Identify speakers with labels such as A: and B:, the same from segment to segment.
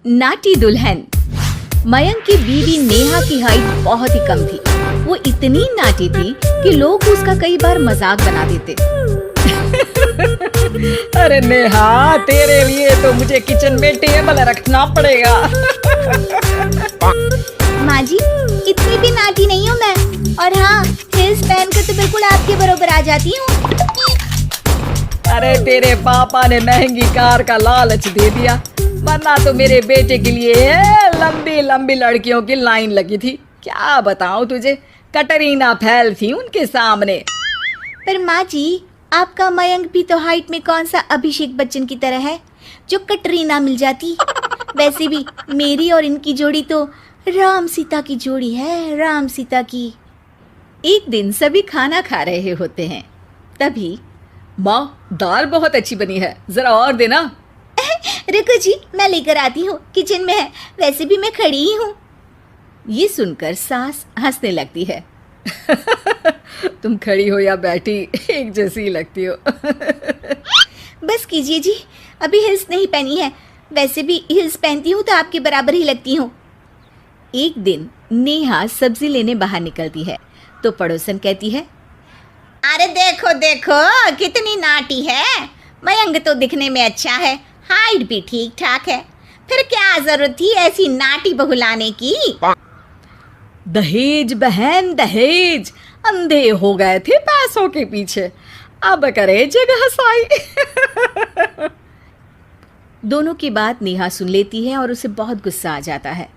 A: नाटी दुल्हन। मयंक की बीवी नेहा की हाइट बहुत ही कम थी। वो इतनी नाटी थी कि लोग उसका कई बार मजाक बना देते।
B: अरे नेहा, तेरे लिए तो मुझे किचन में टेबल रखना पड़ेगा।
A: माँ जी, इतनी भी नाटी नहीं हूँ मैं। और हाँ, हिल्स पहनकर तो बिल्कुल आपके बराबर आ जाती हूँ।
B: अरे तेरे पापा ने महंगी कार का लालच दे दिया, वरना तो मेरे बेटे के लिए लंबी लंबी लड़कियों की लाइन लगी थी। क्या बताऊं तुझे, कटरीना फैल थी उनके सामने।
A: पर माँ जी, आपका मयंक भी तो हाइट में कौन सा अभिषेक बच्चन की तरह है जो कटरीना मिल जाती। वैसे भी मेरी और इनकी जोड़ी तो राम सीता की जोड़ी है, राम सीता की। एक दिन सभी खाना खा रहे होते हैं, तभी
B: माँ, दाल बहुत अच्छी बनी है, जरा और देना।
A: रुको जी, मैं लेकर आती हूँ, किचन में है। वैसे भी मैं खड़ी ही हूँ। ये सुनकर सास हंसने लगती है।
B: तुम खड़ी हो या बैठी, एक जैसी लगती हो।
A: बस कीजिए जी, अभी हिल्स नहीं पहनी है। वैसे भी हिल्स पहनती हूँ तो आपके बराबर ही लगती हूँ। एक दिन नेहा सब्जी लेने बाहर निकलती है तो पड़ोसन कहती है, अरे देखो देखो कितनी नाटी है। मयंक तो दिखने में अच्छा है, हाइट भी ठीक ठाक है, फिर क्या जरूरत थी ऐसी नाटी बहू लाने की।
B: दहेज बहन दहेज, अंधे हो गए थे पैसों के पीछे, अब करे जगह साई।
A: दोनों की बात नेहा सुन लेती है और उसे बहुत गुस्सा आ जाता है।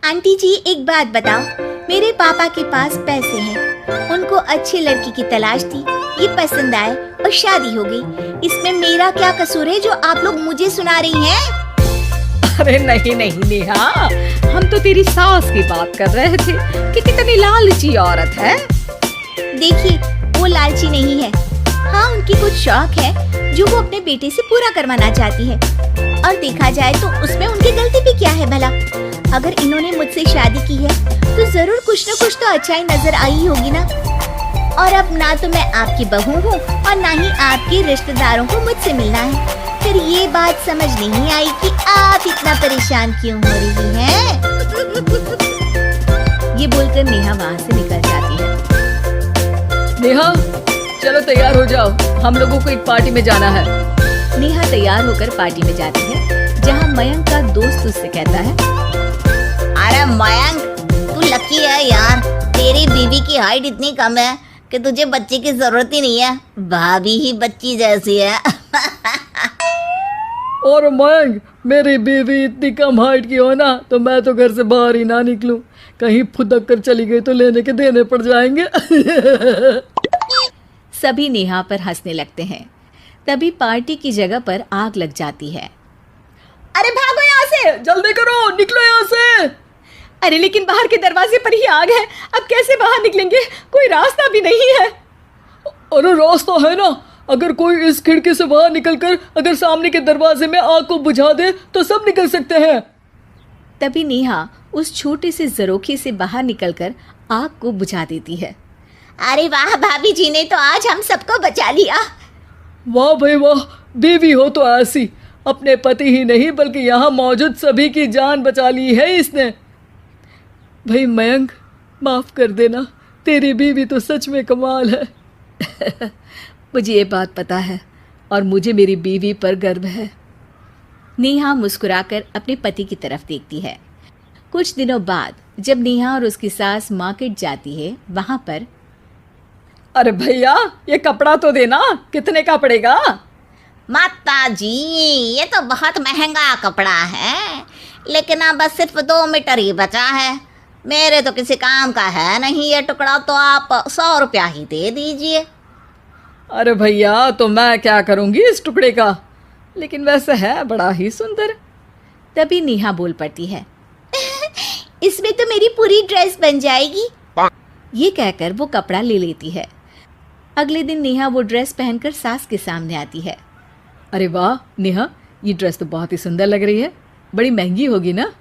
A: आंटी जी, एक बात बताओ, मेरे पापा के पास पैसे हैं, उनको अच्छी लड़की की तलाश थी, ये पसंद आए और शादी हो गई। इसमें मेरा क्या कसूर है जो आप लोग मुझे सुना रही हैं?
B: अरे नहीं नहीं नेहा, हम तो तेरी सास की बात कर रहे थे कि कितनी लालची औरत है।
A: देखिए, वो लालची नहीं है। हाँ, उनकी कुछ शौक है जो वो अपने बेटे से पूरा करवाना चाहती है। और देखा जाए तो उसमें उनकी गलती भी क्या है भला। अगर इन्होंने मुझसे शादी की है तो जरूर कुछ न कुछ तो अच्छाई नजर आई होगी ना। और अब ना तो मैं आपकी बहू हूँ और ना ही आपके रिश्तेदारों को मुझसे मिलना है। फिर ये बात समझ नहीं आई कि आप इतना परेशान क्यों हो रही हैं। ये बोलकर नेहा वहाँ से निकल जाती है।
B: नेहा, चलो तैयार हो जाओ, हम लोगों को एक पार्टी में जाना है।
A: नेहा तैयार होकर पार्टी में जाती है, जहाँ मयंक का दोस्त उससे कहता है, अरे मयंक, तू लकी है यार, तेरी बीवी की हाइट इतनी कम है कि तुझे बच्चे की जरूरत ही नहीं है, भाभी ही बच्ची जैसी है।
B: और मयंक, मेरी बीवी इतनी कम हाइट की हो ना तो मैं तो घर से बाहर ही ना निकलूं, कहीं फुदक कर चली गई तो लेने के देने पड़ जाएंगे।
A: सभी नेहा पर हंसने लगते हैं। तभी पार्टी की जगह पर आग लग जाती है।
B: अरे भागो यहाँ से, जल्दी करो, निकलो यहाँ से।
A: अरे लेकिन बाहर के दरवाजे पर ही आग है, अब कैसे बाहर निकलेंगे? कोई रास्ता भी नहीं है।
B: अरे रास्ता है ना, अगर कोई इस खिड़की से बाहर निकलकर अगर सामने के दरवाजे में आग को बुझा दे तो सब निकल सकते हैं।
A: तभी नेहा उस छोटे से जरोखे से बाहर निकलकर आग को बुझा देती है। अरे वाह, भाभी जी ने तो आज हम सबको बचा लिया।
B: वाह भाई वाह, बीवी हो तो ऐसी, अपने पति ही नहीं बल्कि यहाँ मौजूद सभी की जान बचा ली है इसने। भाई मयंक, माफ कर देना, तेरी बीवी तो सच में कमाल है।
A: मुझे ये बात पता है और मुझे मेरी बीवी पर गर्व है। नेहा मुस्कुराकर अपने पति की तरफ देखती है। कुछ दिनों बाद जब नेहा और उसकी सास मार्केट जाती है, वहाँ पर,
B: अरे भैया, ये कपड़ा तो देना, कितने का पड़ेगा?
A: माता जी, ये तो बहुत महंगा कपड़ा है, लेकिन अब बस सिर्फ 2 मीटर ही बचा है। मेरे तो किसी काम का है नहीं ये टुकड़ा, तो आप 100 रुपया ही दे दीजिए।
B: अरे भैया, तो मैं क्या करूँगी इस टुकड़े का, लेकिन वैसे है बड़ा ही सुंदर।
A: तभी नेहा बोल पड़ती है, इसमें तो मेरी पूरी ड्रेस बन जाएगी। ये कहकर वो कपड़ा ले लेती है। अगले दिन नेहा वो ड्रेस पहनकर सास के सामने आती है।
B: अरे वाह नेहा, ये ड्रेस तो बहुत ही सुंदर लग रही है, बड़ी महंगी होगी ना?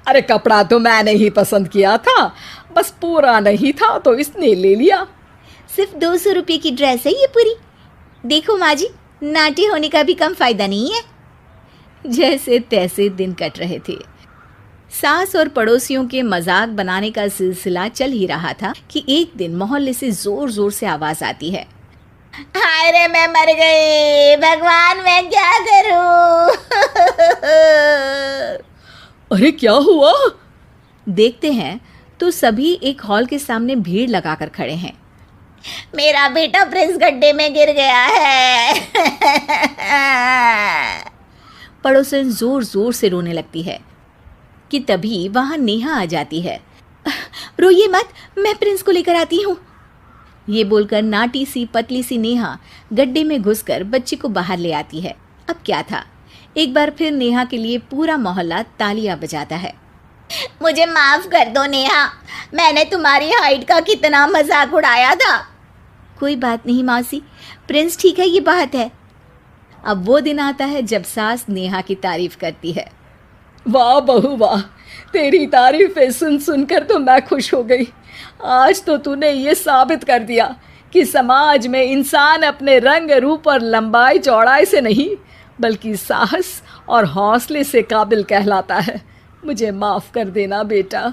B: अरे कपड़ा तो मैंने ही पसंद किया था, बस पूरा नहीं था तो इसने ले लिया।
A: सिर्फ 200 रुपये की ड्रेस है ये पूरी। देखो माँ जी, नाटी होने का भी कम फायदा नहीं है। जैसे तैसे दिन कट रहे थे। सास और पड़ोसियों के मजाक बनाने का सिलसिला चल ही रहा था कि एक दिन मोहल्ले से जोर जोर से आवाज आती है, हाय रे मैं मर गई, भगवान मैं क्या करूं।
B: अरे क्या हुआ?
A: देखते हैं तो सभी एक हॉल के सामने भीड़ लगाकर खड़े हैं। मेरा बेटा प्रिंस गड्ढे में गिर गया है। पड़ोसन जोर जोर से रोने लगती है कि तभी वहां नेहा आ जाती है। रोइए मत, मैं प्रिंस को लेकर आती हूँ। ये बोलकर नाटी सी पतली सी नेहा गड्ढे में घुसकर बच्ची को बाहर ले आती है। अब क्या था, एक बार फिर नेहा के लिए पूरा मोहल्ला तालियां बजाता है। मुझे माफ कर दो नेहा, मैंने तुम्हारी हाइट का कितना मजाक उड़ाया था। कोई बात नहीं मौसी, प्रिंस ठीक है, ये बात है। अब वो दिन आता है जब सास नेहा की तारीफ करती है।
B: वाह बहू वाह, तेरी तारीफें सुन सुनकर तो मैं खुश हो गई। आज तो तूने ये साबित कर दिया कि समाज में इंसान अपने रंग रूप और लंबाई चौड़ाई से नहीं बल्कि साहस और हौसले से काबिल कहलाता है। मुझे माफ़ कर देना बेटा।